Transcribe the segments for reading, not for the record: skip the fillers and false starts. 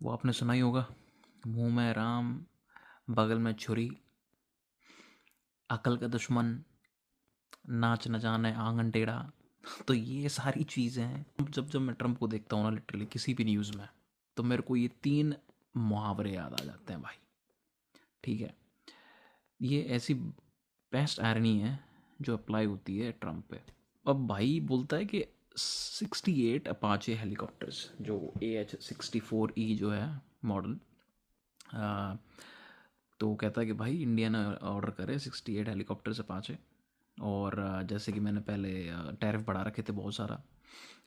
वो आपने सुना ही होगा, मुंह में राम बगल में छुरी, अकल का दुश्मन, नाच न जाने आंगन टेढ़ा। तो ये सारी चीज़ें हैं। जब जब मैं ट्रम्प को देखता हूँ ना, लिटरली किसी भी न्यूज़ में, तो मेरे को ये 3 मुहावरे याद आ जाते हैं भाई। ठीक है, ये ऐसी बेस्ट आयरनी है जो अप्लाई होती है ट्रम्प पे। अब भाई बोलता है कि 68 अपाचे हेलीकॉप्टर्स, जो AH-64E जो है मॉडल, तो कहता है कि भाई इंडिया ने ऑर्डर करे 68 हेलीकॉप्टर्स अपाचे। और जैसे कि मैंने पहले टैरिफ बढ़ा रखे थे बहुत सारा,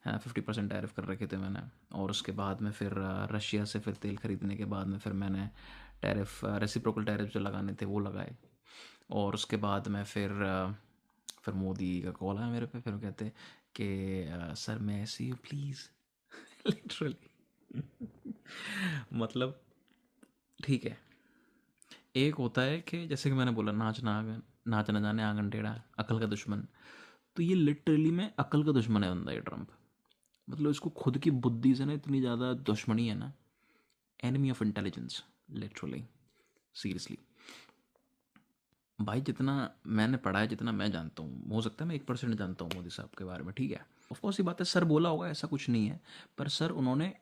50% टैरिफ कर रखे थे मैंने। और उसके बाद में फिर रशिया से फिर तेल ख़रीदने के बाद में फिर मैंने टैरिफ, रेसिप्रोकल टैरिफ जो लगाने थे वो लगाए। और उसके बाद में फिर मोदी का कॉल आया मेरे पे, फिर वो कहते कि सर मैं ऐसे ही प्लीज़ लिटरली मतलब ठीक है। एक होता है कि जैसे कि मैंने बोला, नाच ना जाने आंगन टेढ़ा, अकल का दुश्मन। तो ये लिटरली में अकल का दुश्मन है बंदा, ये ट्रम्प। मतलब इसको खुद की बुद्धि से ना इतनी ज़्यादा दुश्मनी है ना, enemy of intelligence, literally, seriously. भाई जितना मैंने पढ़ा है, जितना मैं जानता हूँ, हो सकता है मैं 1% जानता हूँ मोदी साहब के बारे में, ठीक है। ऑफकोर्स ये बात है, सर बोला होगा ऐसा कुछ नहीं है, पर सर उन्होंने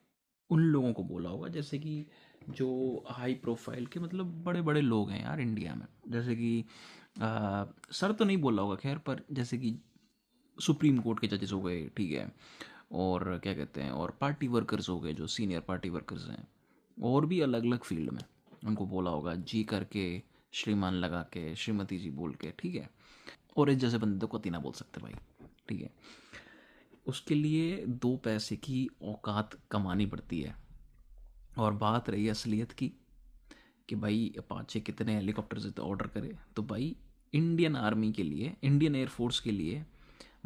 उन लोगों को बोला होगा जैसे कि जो हाई प्रोफाइल के, मतलब बड़े बड़े लोग हैं यार इंडिया में। जैसे कि सर तो नहीं बोला होगा खैर, पर जैसे कि सुप्रीम कोर्ट के जजेस हो गए, ठीक है, और क्या कहते हैं, और पार्टी वर्कर्स हो गए जो सीनियर पार्टी वर्कर्स हैं, और भी अलग अलग फील्ड में, उनको बोला होगा जी करके, श्रीमान लगा के, श्रीमती जी बोल के, ठीक है। और इस जैसे बंदे को कति ना बोल सकते भाई, ठीक है। उसके लिए 2 पैसे की औकात कमानी पड़ती है। और बात रही असलियत की कि भाई अपाचे कितने हेलीकॉप्टर ऑर्डर करे, तो भाई इंडियन आर्मी के लिए, इंडियन एयरफोर्स के लिए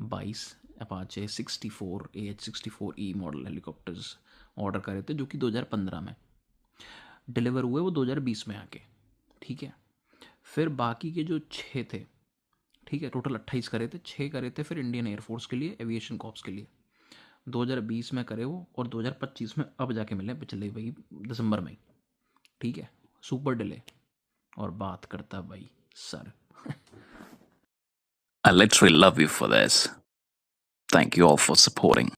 22 Apache 64 AH-64E model helicopters order करे थे, जो कि 2015 में डिलीवर हुए, वो 2020 में आके, ठीक है। फिर बाकी के जो 6 थे, ठीक है, टोटल 28 करे थे, 6 करे थे फिर इंडियन एयरफोर्स के लिए, एविएशन कॉर्प्स के लिए, 2020 में करे वो, और 2025 में अब जाके मिले, पिछले वही दिसंबर में, ठीक है। Super delay. और बात करता भाई sir, I literally love you for this. Thank you all for supporting.